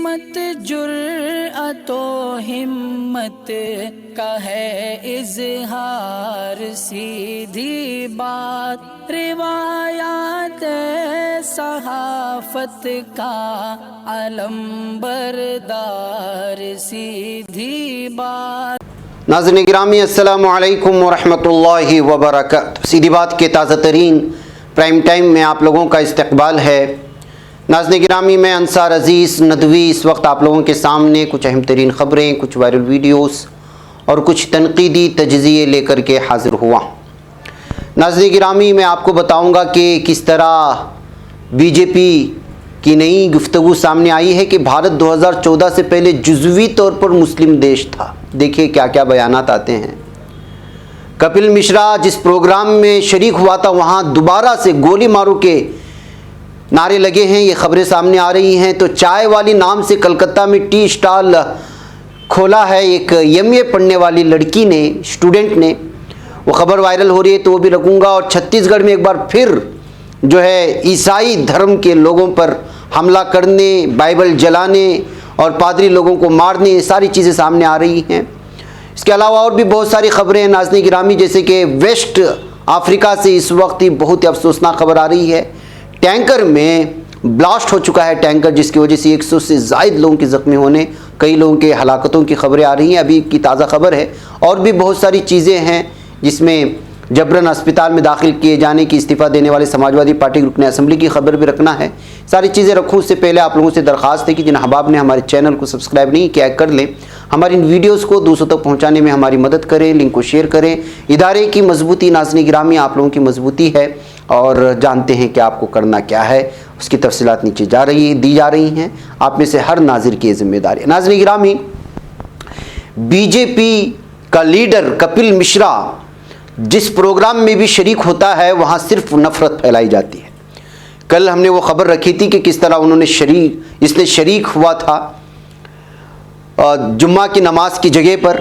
अजीमत जुर्अतो हिम्मत का है इजहार, सीधी बात रिवायात सहाफत का अलम बरदार, सीधी बात। नाज़रीन गिरामी अस्सलामु अलैकुम वरहमतुल्लाहि वबरकातुहू। सीधी बात के ताज़ा तरीन प्राइम टाइम में आप लोगों का इस्तकबाल है। नाज़रीन गिरामी, मैं अंसार अज़ीज़ नदवी इस वक्त आप लोगों के सामने कुछ अहम तरीन ख़बरें, कुछ वायरल वीडियोस और कुछ तनकीदी तजज़िये लेकर के हाज़िर हुआ। नाज़रीन गिरामी, मैं आपको बताऊंगा कि किस तरह बीजेपी की नई गुफ्तगू सामने आई है कि भारत 2014 से पहले जुज़वी तौर पर मुस्लिम देश था। देखिए क्या क्या बयानात आते हैं। कपिल मिश्रा जिस प्रोग्राम में शरीक हुआ था वहाँ दोबारा से गोली मारो के नारे लगे हैं, ये खबरें सामने आ रही हैं। तो चाय वाली नाम से कलकत्ता में टी स्टॉल खोला है एक एमए पढ़ने वाली लड़की ने, स्टूडेंट ने। वो खबर वायरल हो रही है तो वो भी रखूँगा। और छत्तीसगढ़ में एक बार फिर जो है ईसाई धर्म के लोगों पर हमला करने, बाइबल जलाने और पादरी लोगों को मारने, ये सारी चीज़ें सामने आ रही हैं। इसके अलावा और भी बहुत सारी खबरें हैं नाज़रीन गिरामी, जैसे कि वेस्ट अफ्रीका से इस वक्त ही बहुत ही अफसोसनाक खबर आ रही है। टैंकर में ब्लास्ट हो चुका है टैंकर, जिसकी वजह से 100 से ज़ायद लोगों के ज़ख्मी होने, कई लोगों के हलाकतों की खबरें आ रही हैं। अभी की ताज़ा खबर है। और भी बहुत सारी चीज़ें हैं जिसमें जबरन अस्पताल में दाखिल किए जाने की इस्तीफ़ा देने वाले समाजवादी पार्टी के रुकन असम्बली की खबर भी रखना है। सारी चीज़ें रखूँ उससे पहले आप लोगों से दरख्वास्त है कि जिन अहबाब ने हमारे चैनल को सब्सक्राइब नहीं किया कर लें। हमारी इन वीडियोज़ को दूसरों तक पहुँचाने में हमारी मदद करें, लिंक को शेयर करें। इदारे की मजबूती नाज़रीन गिरामी आप लोगों की मजबूती है और जानते हैं कि आपको करना क्या है। उसकी तफसीलात नीचे दी जा रही हैं। आप में से हर नाज़िर की जिम्मेदारी है। नाज़रीन गिरामी, बीजेपी का लीडर कपिल मिश्रा जिस प्रोग्राम में भी शरीक होता है वहाँ सिर्फ नफ़रत फैलाई जाती है। कल हमने वो ख़बर रखी थी कि किस तरह उन्होंने इसने शरीक हुआ था जुम्मा की नमाज की जगह पर,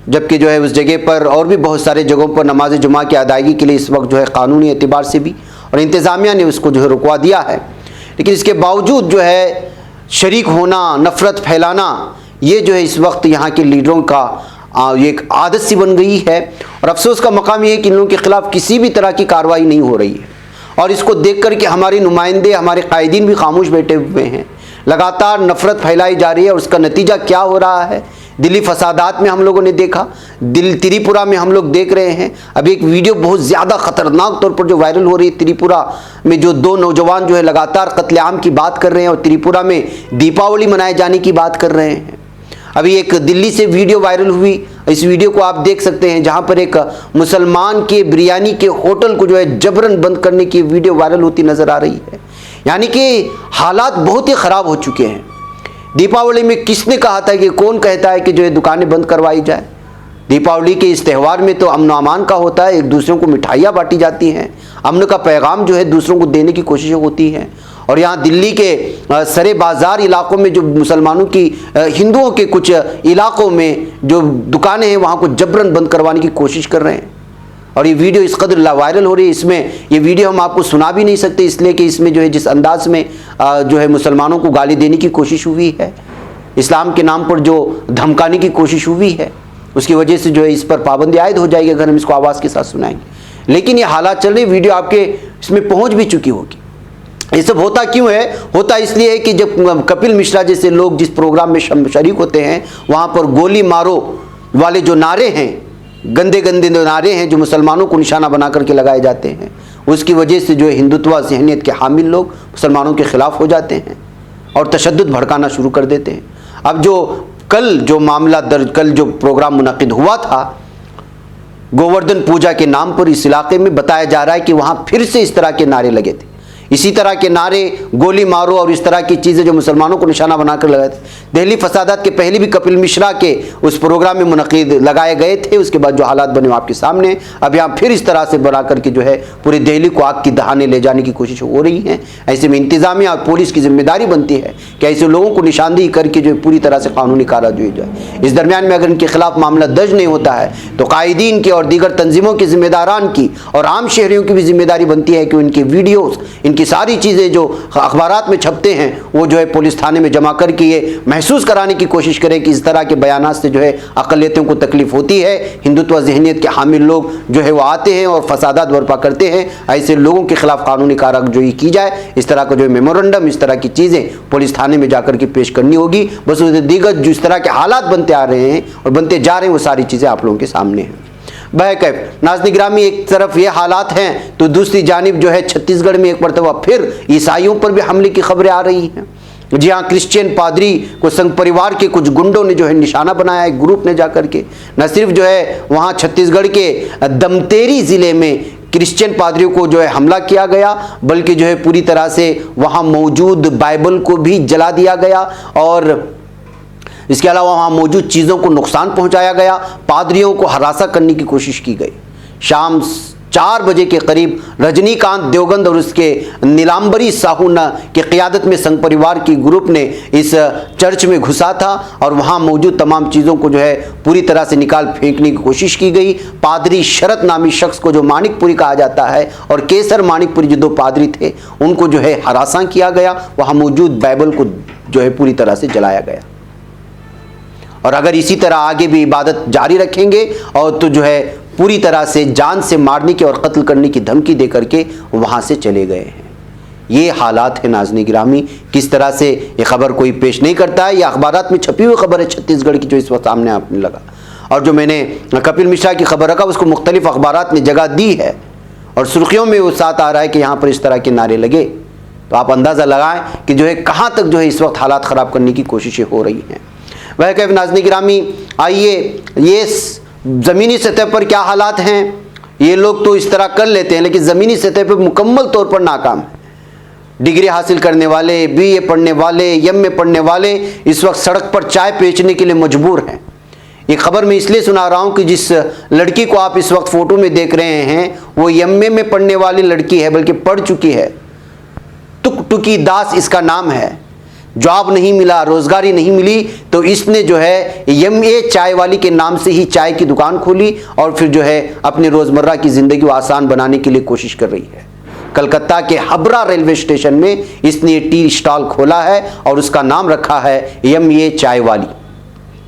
जबकि जो है उस जगह पर और भी बहुत सारे जगहों पर नमाज जुम्मा की अदायगी के लिए इस वक्त जो है क़ानूनी एतबार से भी और इंतज़ामिया ने उसको जो है रुकवा दिया है। लेकिन इसके बावजूद जो है शरीक होना, नफ़रत फैलाना, ये जो है इस वक्त यहाँ के लीडरों का ये एक आदत सी बन गई है। और अफसोस का मकाम ये है कि इन लोगों के ख़िलाफ़ किसी भी तरह की कार्रवाई नहीं हो रही है। और इसको देख कर के हमारे नुमाइंदे, हमारे कायदीन भी खामोश बैठे हुए हैं। लगातार नफ़रत फैलाई जा रही है और उसका नतीजा क्या हो रहा है दिल्ली फसादात में हम लोगों ने देखा, त्रिपुरा में हम लोग देख रहे हैं। अभी एक वीडियो बहुत ज़्यादा ख़तरनाक तौर पर जो वायरल हो रही है, त्रिपुरा में जो 2 नौजवान जो है लगातार कत्लेआम की बात कर रहे हैं और त्रिपुरा में दीपावली मनाए जाने की बात कर रहे हैं। अभी एक दिल्ली से वीडियो वायरल हुई, इस वीडियो को आप देख सकते हैं, जहां पर एक मुसलमान के बिरयानी के होटल को जो है जबरन बंद करने की वीडियो वायरल होती नज़र आ रही है। यानी कि हालात बहुत ही ख़राब हो चुके हैं। दीपावली में किसने कहा था कि कौन कहता है कि जो है दुकानें बंद करवाई जाए? दीपावली के इस त्यौहार में तो अमन अमान का होता है, एक दूसरों को मिठाइयाँ बांटी जाती हैं, अमन का पैगाम जो है दूसरों को देने की कोशिशें होती हैं। और यहाँ दिल्ली के सरे बाज़ार इलाकों में जो मुसलमानों की, हिंदुओं के कुछ इलाकों में जो दुकानें हैं वहाँ को जबरन बंद करवाने की कोशिश कर रहे हैं। और ये वीडियो इस कदर वायरल हो रही है, इसमें ये वीडियो हम आपको सुना भी नहीं सकते, इसलिए कि इसमें जो है जिस अंदाज में जो है मुसलमानों को गाली देने की कोशिश हुई है, इस्लाम के नाम पर जो धमकाने की कोशिश हुई है, उसकी वजह से जो है इस पर पाबंदी आयद हो जाएगी अगर हम इसको आवाज़ के साथ सुनाएंगे। लेकिन ये हालात चल रही, वीडियो आपके इसमें पहुँच भी चुकी होगी। ये सब होता क्यों है? होता इसलिए है कि जब कपिल मिश्रा जैसे लोग जिस प्रोग्राम में शरीक होते हैं वहाँ पर गोली मारो वाले जो नारे हैं, गंदे गंदे नारे हैं जो मुसलमानों को निशाना बना करके लगाए जाते हैं, उसकी वजह से जो है हिंदुत्व ज़हनियत के हामिल लोग मुसलमानों के ख़िलाफ़ हो जाते हैं और तशद्दुद भड़काना शुरू कर देते हैं। अब कल जो प्रोग्राम मुनक़िद हुआ था गोवर्धन पूजा के नाम पर, इस इलाके में बताया जा रहा है कि वहाँ फिर से इस तरह के नारे लगे थे। इसी तरह के नारे, गोली मारो और इस तरह की चीज़ें जो मुसलमानों को निशाना बनाकर लगाए थे। दिल्ली फसादात के पहले भी कपिल मिश्रा के उस प्रोग्राम में मुनक़िद लगाए गए थे। उसके बाद जो हालात बने आपके सामने, अब यहाँ फिर इस तरह से बना करके जो है पूरी दिल्ली को आग की दहाने ले जाने की कोशिश हो रही है। ऐसे में इंतज़ामिया और पुलिस की जिम्मेदारी बनती है कि ऐसे लोगों को निशानदेही करके जो है पूरी तरह से कानूनी कार्रवाई हो जाए। इस दरमियान में अगर इनके खिलाफ मामला दर्ज नहीं होता है तो कायदीन के और दीगर तंजीमों के जिम्मेदारान की और आम शहरियों की भी जिम्मेदारी बनती है कि इनके वीडियोज़, इनके उनकी सारी चीज़ें जो अखबारात में छपते हैं वो जो है पुलिस थाने में जमा करके ये महसूस कराने की कोशिश करें कि इस तरह के बयानात से जो है अक़लियतों को तकलीफ होती है। हिंदुत्व ज़हनियत के हामिल लोग जो है वो आते हैं और फसादात बर्पा करते हैं। ऐसे लोगों के खिलाफ कानूनी कार्रवाई की जाए। इस तरह का जो मेमोरेंडम, इस तरह की चीज़ें पुलिस थाने में जाकर के पेश करनी होगी। बस दीगर जो इस तरह के हालात बनते आ रहे हैं और बनते जा रहे हैं वो सारी चीज़ें आप लोगों के सामने हैं। बहरकैफ नाज़रीन गिरामी, एक तरफ ये हालात हैं तो दूसरी जानिब जो है छत्तीसगढ़ में एक मरतबा फिर ईसाइयों पर भी हमले की खबरें आ रही हैं। जी हाँ, क्रिश्चियन पादरी को संघ परिवार के कुछ गुंडों ने जो है निशाना बनाया, एक ग्रुप ने जाकर के न सिर्फ जो है वहाँ छत्तीसगढ़ के दमतेरी ज़िले में क्रिश्चियन पादरियों को जो है हमला किया गया, बल्कि जो है पूरी तरह से वहाँ मौजूद बाइबल को भी जला दिया गया और इसके अलावा वहाँ मौजूद चीज़ों को नुकसान पहुँचाया गया। पादरियों को हरासा करने की कोशिश की गई। शाम 4 बजे के करीब रजनीकांत देवगंद और उसके नीलांबरी साहू की क़ियादत में संघ परिवार की ग्रुप ने इस चर्च में घुसा था और वहाँ मौजूद तमाम चीज़ों को जो है पूरी तरह से निकाल फेंकने की कोशिश की गई। पादरी शरत नामी शख्स को जो मानिकपुरी कहा जाता है और केसर मानिकपुरी जो 2 पादरी थे उनको जो है हरासा किया गया। वहाँ मौजूद बाइबल को जो है पूरी तरह से जलाया गया। और अगर इसी तरह आगे भी इबादत जारी रखेंगे और तो जो है पूरी तरह से जान से मारने की और कत्ल करने की धमकी दे करके वहाँ से चले गए हैं। ये हालात है नाज़रीन गिरामी। किस तरह से ये खबर कोई पेश नहीं करता है। ये अखबारात में छपी हुई खबर है छत्तीसगढ़ की जो इस वक्त सामने आपने लगा, और जो मैंने कपिल मिश्रा की खबर रखा उसको मुख्तलिफ अखबारात ने जगह दी है और सुर्खियों में वो साथ आ रहा है कि यहाँ पर इस तरह के नारे लगे। तो आप अंदाज़ा लगाएं कि जो है कहाँ तक जो है इस वक्त हालात ख़राब करने की कोशिशें हो रही हैं। वह कह नाज़रीन गिरामी, आइए ये ज़मीनी सतह पर क्या हालात हैं। ये लोग तो इस तरह कर लेते हैं लेकिन ज़मीनी सतह पर मुकम्मल तौर पर नाकाम है। डिग्री हासिल करने वाले, BA पढ़ने वाले, MA पढ़ने वाले इस वक्त सड़क पर चाय बेचने के लिए मजबूर हैं। ये खबर मैं इसलिए सुना रहा हूँ कि जिस लड़की को आप इस वक्त फ़ोटो में देख रहे हैं वो MA में पढ़ने वाली लड़की है, बल्कि पढ़ चुकी है। टुकटुकी दास इसका नाम है। जॉब नहीं मिला, रोज़गारी नहीं मिली तो इसने जो है MA चाय वाली के नाम से ही चाय की दुकान खोली और फिर जो है अपने रोज़मर्रा की ज़िंदगी को आसान बनाने के लिए कोशिश कर रही है। कलकत्ता के हबरा रेलवे स्टेशन में इसने टी स्टॉल खोला है और उसका नाम रखा है MA चाय वाली।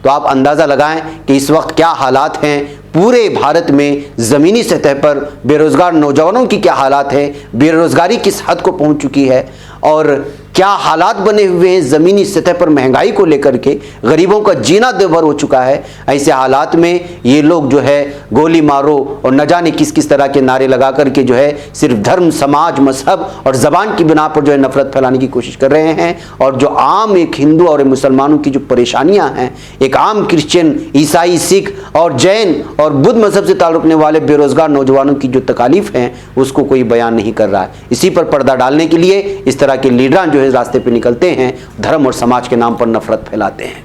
तो आप अंदाज़ा लगाएं कि इस वक्त क्या हालात हैं पूरे भारत में। ज़मीनी सतह पर बेरोज़गार नौजवानों की क्या हालात है, बेरोज़गारी किस हद को पहुंच चुकी है और क्या हालात बने हुए हैं ज़मीनी सतह पर महंगाई को लेकर के। गरीबों का जीना दुभर हो चुका है। ऐसे हालात में ये लोग जो है गोली मारो और न जाने किस किस तरह के नारे लगा करके जो है सिर्फ धर्म, समाज, मजहब और ज़बान की बिना पर जो है नफरत फैलाने की कोशिश कर रहे हैं। और जो आम एक हिंदू और मुसलमानों की जो परेशानियाँ हैं, एक आम क्रिश्चियन, ईसाई, सिख और जैन और बुद्ध मजहब से ताल्लुक़ रखने वाले बेरोज़गार नौजवानों की जो तकालीफ हैं उसको कोई बयान नहीं कर रहा है। इसी पर पर्दा डालने के लिए इस तरह के लीडरान जो है रास्ते पे निकलते हैं, धर्म और समाज के नाम पर नफरत फैलाते हैं।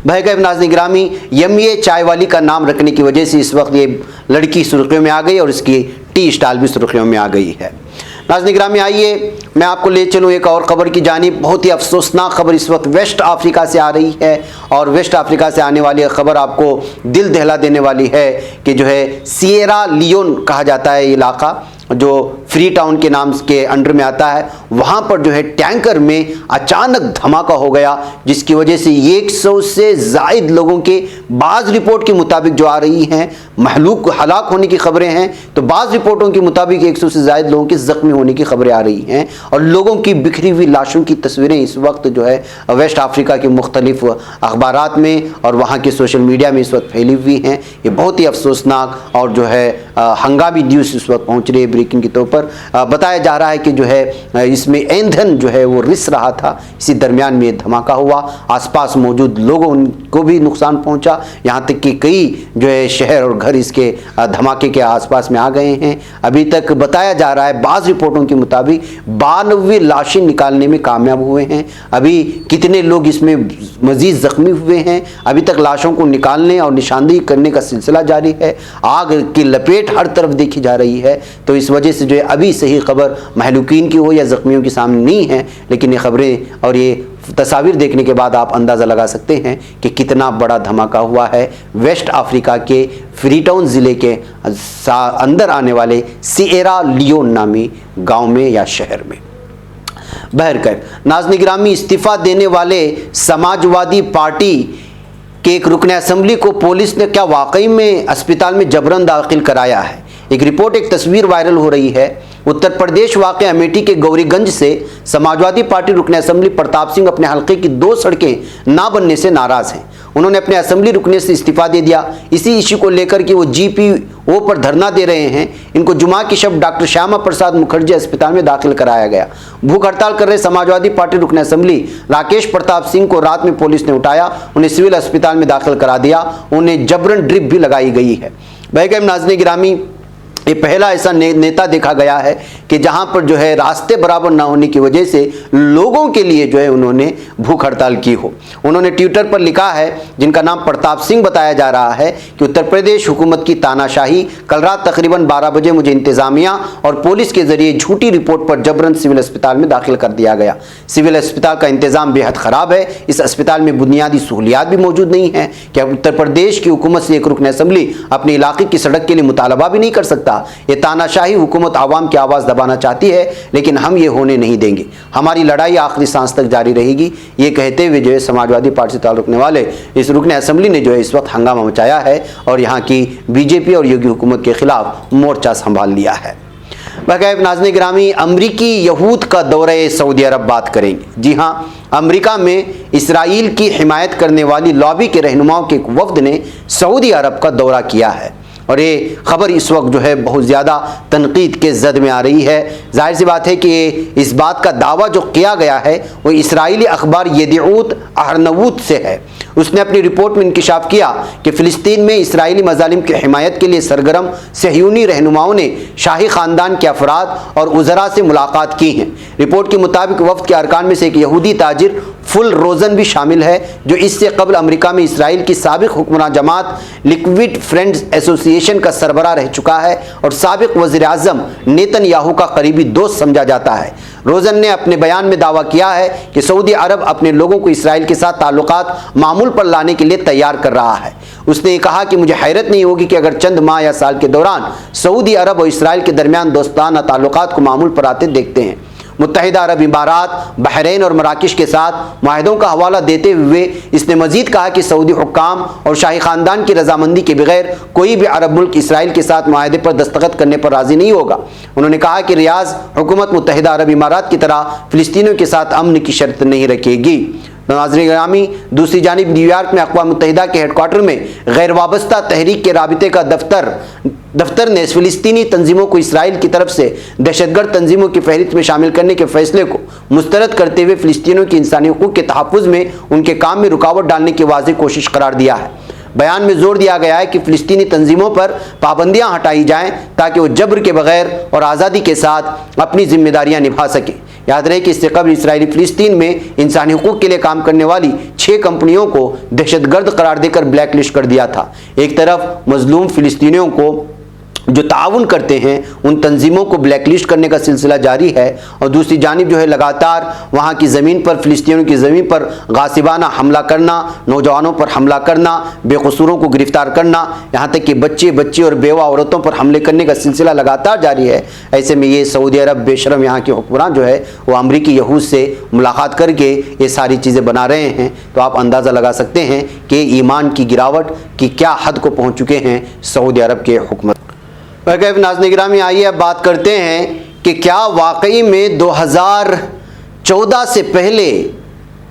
बहरकैफ नाज़रीन गिरामी, MA चाय वाली का नाम रखने की वजह से इस वक्त ये लड़की सुर्खियों में आ गई और इसकी टी स्टॉल भी सुर्खियों में आ गई है। नाज़रीन गिरामी, आइए मैं आपको ले चलूँ एक और ख़बर की जानिब। बहुत ही अफसोसनाक खबर इस वक्त वेस्ट अफ्रीका से आ रही है और वेस्ट अफ्रीका से आने वाली खबर आपको दिल दहला देने वाली है कि जो है सिएरा लियोन कहा जाता है ये इलाका, जो फ्री टाउन के नाम के अंडर में आता है। वहाँ पर जो है टैंकर में अचानक धमाका हो गया जिसकी वजह से 100 से ज़ायद लोगों के, बाज़ रिपोर्ट के मुताबिक जो आ रही हैं, हलाक होने की खबरें हैं, तो बाज़ रिपोर्टों के मुताबिक 100 से ज़ायद लोगों के ज़ख्मी होने की खबरें आ रही हैं और लोगों की बिखरी हुई लाशों की तस्वीरें इस वक्त जो है वेस्ट अफ्रीका के मुख्तलिफ अखबारात में और वहाँ के सोशल मीडिया में इस वक्त फैली हुई हैं। ये बहुत ही अफसोसनाक और जो है हंगामी न्यूज़ इस वक्त पहुँच रही है। ब्रेकिंग के तौर पर बताया जा रहा है कि जो है इसमें ईंधन जो है वो रिस रहा था, इसी दरमियान में ये धमाका हुआ। आसपास मौजूद लोगों को भी नुकसान पहुंचा, यहाँ तक कि कई जो है शहर और घर इसके धमाके के आसपास में आ गए हैं। अभी तक बताया जा रहा है बाज़ रिपोर्टों के मुताबिक 92 लाशें निकालने में कामयाब हुए हैं। अभी कितने लोग इसमें मज़ीद ज़ख्मी हुए हैं, अभी तक लाशों को निकालने और निशानदेही करने का सिलसिला जारी है। आग की लपेट अपडेट हर तरफ देखी जा रही है। तो इस वजह से जो है अभी सही खबर महलूकीन की हो या ज़ख्मियों के सामने नहीं है, लेकिन ये खबरें और ये तस्वीर देखने के बाद आप अंदाज़ा लगा सकते हैं कि कितना बड़ा धमाका हुआ है वेस्ट अफ्रीका के फ्रीटाउन ज़िले के अंदर आने वाले सिएरा लियोन नामी गांव में या शहर में। बहरकैफ नाज़रीन गिरामी, इस्तीफ़ा देने वाले समाजवादी पार्टी के एक रुकन असम्बली को पुलिस ने क्या वाकई में अस्पताल में जबरन दाखिल कराया है। एक रिपोर्ट, एक तस्वीर वायरल हो रही है। उत्तर प्रदेश वाक़े अमेठी के गौरीगंज से समाजवादी पार्टी रुकन असम्बली प्रताप सिंह अपने हल्के की 2 सड़कें ना बनने से नाराज़ हैं। उन्होंने अपने असम्बली रुकने से इस्तीफ़ा दे दिया। इसी इश्यू को लेकर कि वो GPO पर धरना दे रहे हैं। इनको जुमा की शब डॉक्टर श्यामा प्रसाद मुखर्जी अस्पताल में दाखिल कराया गया। भूख हड़ताल कर रहे समाजवादी पार्टी रुकन असम्बली राकेश प्रताप सिंह को रात में पुलिस ने उठाया, उन्हें सिविल अस्पताल में दाखिल करा दिया। उन्हें जबरन ड्रिप भी लगाई गई है। बहरकैफ नाज़रीन गिरामी, ये पहला ऐसा नेता देखा गया है कि जहां पर जो है रास्ते बराबर ना होने की वजह से लोगों के लिए जो है उन्होंने भूख हड़ताल की हो। उन्होंने ट्विटर पर लिखा है, जिनका नाम प्रताप सिंह बताया जा रहा है, कि उत्तर प्रदेश हुकूमत की तानाशाही, कल रात तकरीबन 12 बजे मुझे इंतजामिया और पुलिस के जरिए झूठी रिपोर्ट पर जबरन सिविल अस्पताल में दाखिल कर दिया गया। सिविल अस्पताल का इंतजाम बेहद ख़राब है। इस अस्पताल में बुनियादी सहूलियात भी मौजूद नहीं है। क्या उत्तर प्रदेश की हुकूमत से एक रुकन असम्बली अपने इलाके की सड़क के लिए मुतालबा भी नहीं कर सकता? ये तानाशाही हुकूमत आवाम की आवाज़ दबाना चाहती है, लेकिन हम ये होने नहीं देंगे। हमारी लड़ाई आखिरी सांस तक जारी रहेगी। ये कहते हुए जो है समाजवादी पार्टी से ताल्लुक़ रखने वाले इस रुकन असम्बली ने जो है इस वक्त हंगामा मचाया है और यहाँ की BJP और योगी हुकूमत के खिलाफ मोर्चा संभाल लिया है। बहरकैफ नाज़रीन गिरामी, अमरीकी यहूद का दौरे सऊदी अरब बात करेंगे। जी हाँ, अमेरिका में इसराइल की हिमायत करने वाली लॉबी के रहनुमाओं के एक वफ्द ने सऊदी अरब का दौरा किया है और ये खबर इस वक्त जो है बहुत ज़्यादा तनकीद के जद में आ रही है। जाहिर सी बात है कि इस बात का दावा जो किया गया है वो इसराइली अखबार येदिऊत अहरनवूत से है। उसने अपनी रिपोर्ट में इंकिशाफ किया कि फ़िलिस्तीन में इसराइली मज़ालिम की हिमायत के लिए सरगर्म सहयूनी रहनुमाओं ने शाही ख़ानदान के अफराद और उज़रा से मुलाकात की हैं। रिपोर्ट के मुताबिक वफ़द के अरकान में से एक यहूदी ताजिर फुल रोज़न भी शामिल है, जो इससे कबल अमेरिका में इसराइल की साबिक हुक्मरान जमात लिक्विड फ्रेंड्स एसोसिएशन का सरबराह रह चुका है और साबिक वज़ीर आज़म नेतन्याहू का करीबी दोस्त समझा जाता है। रोज़न ने अपने बयान में दावा किया है कि सऊदी अरब अपने लोगों को इसराइल के साथ ताल्लुकात मामूल पर लाने के लिए तैयार कर रहा है। उसने कहा कि मुझे हैरत नहीं होगी कि अगर चंद माह या साल के दौरान सऊदी अरब और इसराइल के दरमियान दोस्ताना ताल्लुकात को मामूल पर आते देखते हैं। मुत्तहिदा अरब इमारात, बहरीन और मराकश के साथ माहिदों का हवाला देते हुए इसने मजीद कहा कि सऊदी हुक्काम और शाही ख़ानदान की रजामंदी के बगैर कोई भी अरब मुल्क इसराइल के साथ माहिदे पर दस्तखत करने पर राज़ी नहीं होगा। उन्होंने कहा कि रियाज हुकूमत मुत्तहिदा अरब इमारात की तरह फ़िलिस्तीनियों के साथ अमन की शर्त नहीं रखेगी। नाज़रीन गिरामी, दूसरी जानिब न्यूयॉर्क में अक़वाम मुत्तहिदा के हेडक्वार्टर में गैर वाबस्ता तहरीक के राबिते का दफ्तर ने फ़िलिस्तीनी तंजीमों को इसराइल की तरफ से दहशतगर्द तंजीमों की फहरिस्त में शामिल करने के फैसले को मुस्तरद करते हुए फ़िलिस्तीनियों की इंसानी हुकूक के तहफ़्फ़ुज़ में उनके काम में रुकावट डालने की वाज़ेह कोशिश करार दिया है। बयान में जोर दिया गया है कि फ़िलिस्तीनी तंजीमों पर पाबंदियाँ हटाई जाएँ ताकि वो जबर के बगैर और आज़ादी के साथ अपनी जिम्मेदारियाँ निभा सकें। याद रहे कि इससे कबल इसराइली फ़िलिस्तीन में इंसानी हुकूक के लिए काम करने वाली 6 कंपनियों को दहशतगर्द करार देकर ब्लैक लिस्ट कर दिया था। एक तरफ मजलूम फ़िलिस्तीनियों को जो ताउन करते हैं उन तंजीमों को ब्लैकलिस्ट करने का सिलसिला जारी है और दूसरी जानिब जो है लगातार वहाँ की ज़मीन पर, फ़िलिस्तीनियों की ज़मीन पर गासिबाना हमला करना, नौजवानों पर हमला करना, बेकसूरों को गिरफ्तार करना, यहाँ तक कि बच्चे और बेवा औरतों पर हमले करने का सिलसिला लगातार जारी है। ऐसे में ये सऊदी अरब बेशरम यहाँ के हुक्मरान जो है वो अमरीकी यहूद से मुलाकात करके ये सारी चीज़ें बना रहे हैं। तो आप अंदाज़ा लगा सकते हैं कि ईमान की गिरावट की क्या हद को पहुँच चुके हैं सऊदी अरब के हुक्मरान। बहरकैफ नाज़रीन गिरामी, आइए अब बात करते हैं कि क्या वाकई में 2014 से पहले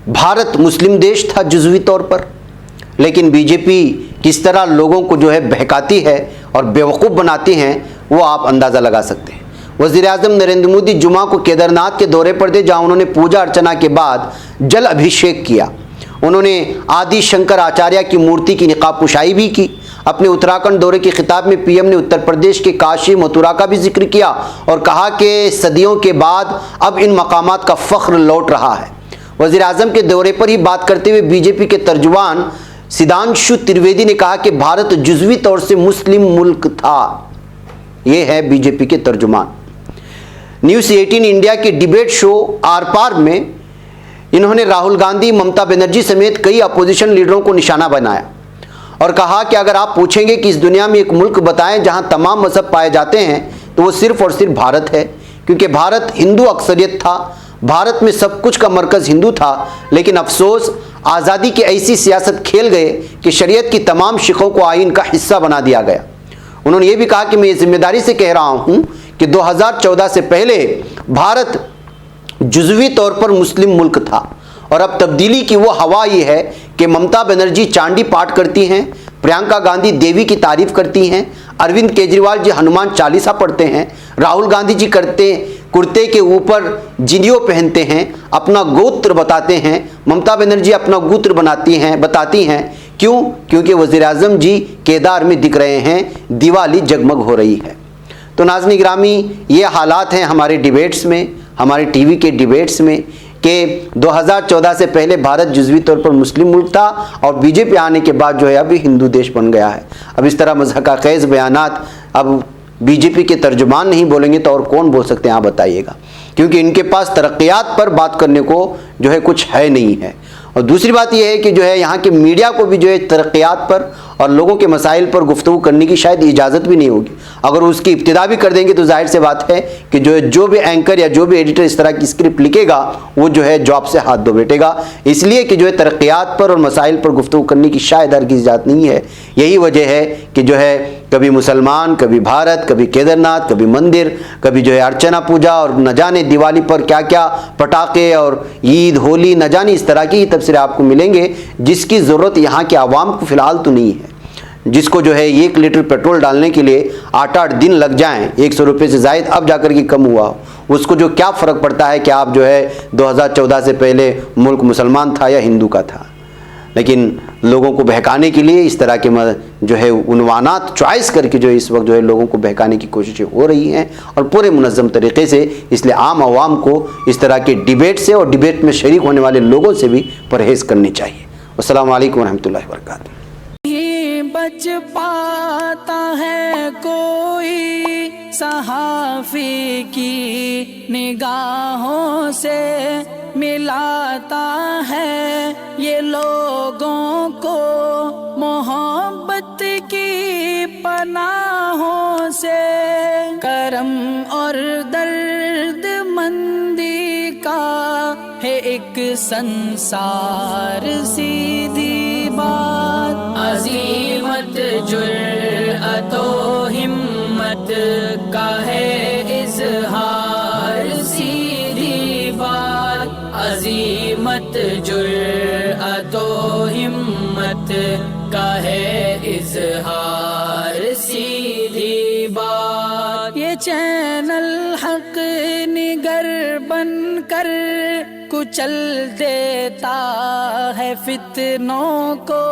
भारत मुस्लिम देश था जुज़वी तौर पर, लेकिन बीजेपी किस तरह लोगों को जो है बहकाती है और बेवकूफ़ बनाती हैं वो आप अंदाज़ा लगा सकते हैं। वज़ीर आज़म नरेंद्र मोदी जुमा को केदारनाथ के दौरे पर थे, जहाँ उन्होंने पूजा अर्चना के बाद जल अभिषेक किया। उन्होंने आदि शंकर आचार्य की मूर्ति की निकाब पुशाई भी की। अपने उत्तराखंड दौरे के खिताब में पीएम ने उत्तर प्रदेश के काशी मथुरा का भी जिक्र किया और कहा कि सदियों के बाद अब इन मकामात का फ़ख्र लौट रहा है। वज़ीर आज़म के दौरे पर ही बात करते हुए बीजेपी के तर्जुमान सिद्धांशु त्रिवेदी ने कहा कि भारत जुज़वी तौर से मुस्लिम मुल्क था। ये है बीजेपी के तर्जुमान। न्यूज़ 18 इंडिया के डिबेट शो आर पार में इन्होंने राहुल गांधी, ममता बनर्जी समेत कई अपोजिशन लीडरों को निशाना बनाया और कहा कि अगर आप पूछेंगे कि इस दुनिया में एक मुल्क बताएं जहां तमाम मजहब पाए जाते हैं तो वो सिर्फ और सिर्फ भारत है, क्योंकि भारत हिंदू अक्सरियत था, भारत में सब कुछ का मरकज़ हिंदू था। लेकिन अफसोस आज़ादी की ऐसी सियासत खेल गए कि शरीयत की तमाम शिकों को आइन का हिस्सा बना दिया गया। उन्होंने ये भी कहा कि मैं ये जिम्मेदारी से कह रहा हूँ कि 2014 से पहले भारत जुज़वी तौर पर मुस्लिम मुल्क था और अब तब्दीली की वो हवा ये है कि ममता बनर्जी चांदी पाठ करती हैं, प्रियंका गांधी देवी की तारीफ करती हैं, अरविंद केजरीवाल जी हनुमान चालीसा पढ़ते हैं, राहुल गांधी जी कुर्ते के ऊपर जिनियो पहनते हैं, अपना गोत्र बताते हैं, ममता बनर्जी अपना गोत्र बताती हैं। क्यों? क्योंकि वज़ीर-ए-आज़म जी केदार में दिख रहे हैं, दिवाली जगमग हो रही है। तो नाज़रीन गिरामी, ये हालात हैं हमारे डिबेट्स में, हमारे टीवी के डिबेट्स में कि 2014 से पहले भारत जुज़वी तौर पर मुस्लिम मुल्क था और बीजेपी आने के बाद जो है अभी हिंदू देश बन गया है। अब इस तरह मज़हक़-ख़ेज़ बयानात अब बीजेपी के तर्जुमान नहीं बोलेंगे तो और कौन बोल सकते हैं, आप बताइएगा, क्योंकि इनके पास तरक्यात पर बात करने को जो है कुछ है नहीं है। और दूसरी बात यह है कि जो है यहाँ के मीडिया को भी जो है तरक्यात पर और लोगों के मसाइल पर गुफ्तगू करने की शायद इजाज़त भी नहीं होगी। अगर उसकी इब्तिदा भी कर देंगे तो जाहिर सी बात है कि जो भी एंकर या जो भी एडिटर इस तरह की स्क्रिप्ट लिखेगा वो जो है जॉब से हाथ धो बैठेगा, इसलिए कि जो है तरक्यात पर और मसाइल पर गुफ्तगू करने की शायद हरगिज़ इजाज़त नहीं है। यही वजह है कि जो है कभी मुसलमान, कभी भारत, कभी केदारनाथ, कभी मंदिर, कभी जो है अर्चना पूजा और न जाने दिवाली पर क्या क्या पटाखे और ईद, होली, न जाने इस तरह की तफसीरें आपको मिलेंगे जिसकी ज़रूरत यहाँ के आवाम को फ़िलहाल तो नहीं है। जिसको जो है 1 लीटर पेट्रोल डालने के लिए 8-8 दिन लग जाएं, 100 रुपये से ज़ायद अब जाकर के कम हुआ, उसको जो क्या फ़र्क पड़ता है कि आप जो है 2014 से पहले मुल्क मुसलमान था या हिंदू का था। लेकिन लोगों को बहकाने के लिए इस तरह के जो है उन्वानात चॉइस करके जो है इस वक्त जो है लोगों को बहकाने की कोशिशें हो रही हैं और पूरे मुनज़्ज़म तरीक़े से। इसलिए आम आवाम को इस तरह के डिबेट से और डिबेट में शरीक होने वाले लोगों से भी परहेज़ करनी चाहिए। अस्सलामु अलैकुम वरहमतुल्लाहि वबरकातुहू। बच पाता है कोई सहाफ़ी की निगाहों से, मिलाता है ये लोगों को मोहब्बत की पनाहों से। करम और दर्द मंदी का है एक संसार, सीधी बात अज़ीमत जुर्अतो हिम्मत का है इज़हार, सीधी बात अज़ीमत जुर्अतो हिम्मत का है इज़हार, सीधी बात। ये चैनल हक निगर बनकर कुचल देता है फितनों को।